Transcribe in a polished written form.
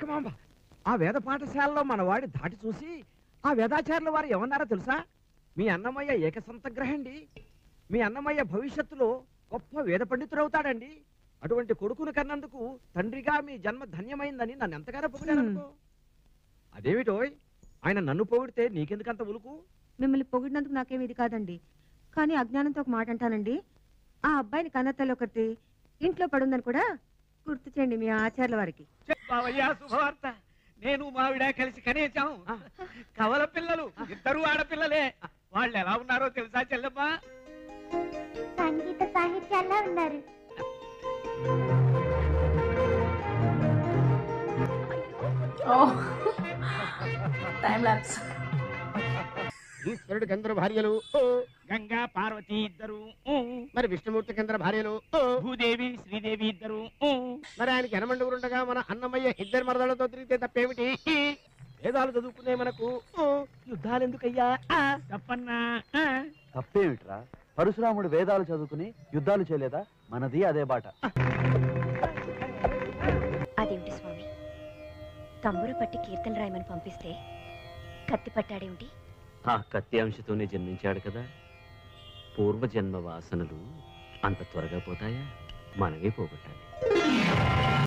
ఏకమాంబ, ఆ వేద పాఠశాలలో మనవాడి ధాటి చూసి ఆ వేదాచార్యుల వారు ఏమన్నారో తెలుసా? మీ అన్నమయ్య ఏకసంతగ్రహండి, మీ అన్నమయ్య భవిష్యత్తులో గొప్ప వేద పండితుడవుతాడండి. అటువంటి కొడుకును కన్నందుకు తండ్రిగా మీ జన్మ ధన్యమైందని నన్ను ఎంతగానో పొగిడారనుకో. అదేమిటో ఆయన నన్ను పొగిడితే నీకెందుకంత ఉలుకు? మిమ్మల్ని పొగిడినందుకు నాకేమి ఇది కాదండి. కానీ అజ్ఞానంతో ఒక మాట అంటానండి. ఆ అబ్బాయిని కన్నతల్లి ఒకటి ఇంట్లో పడుందని కూడా గుర్తు చేయండి మీ ఆచార్యుల వారికి. శుభవార్త. నేను మావిడ కలిసి కనేసాం. కవల పిల్లలు ఇద్దరు ఆడపిల్లలే. వాళ్ళు ఎలా ఉన్నారో తెలుసా చెల్లెమ్మా? సంగీత సాహిత్యాల్లో ఉన్నారు. ఈశ్వరుడికి అందరు భార్యలు గంగా పార్వతి ఇద్దరు. మరి విష్ణుమూర్తికి అందరు భార్యలు భూదేవి శ్రీదేవి ఇద్దరు. మరి ఆయనకి ఎనమండుగురు ఉండగా మన అన్నమయ్య ఇద్దరు మరదలతో తిరిగితే తప్పేమిటి? వేదాలు చదువుకునే మనకు యుద్ధాలు ఎందుకయ్యా? తప్పన్నా. తప్పేమిట్రా? పరశురాముడు వేదాలు చదువుకుని యుద్ధాలు చేయలేదా? మనది అదే బాట. అదేమిటి స్వామి, తంబురు పట్టి కీర్తన రాయమని పంపిస్తే కత్తి పట్టాడేమిటి? ఆ కత్తి అంశతోనే జన్మించాడు కదా. పూర్వజన్మ వాసనలు అంత త్వరగా పోతాయా? మనమే పోగొట్టాలి.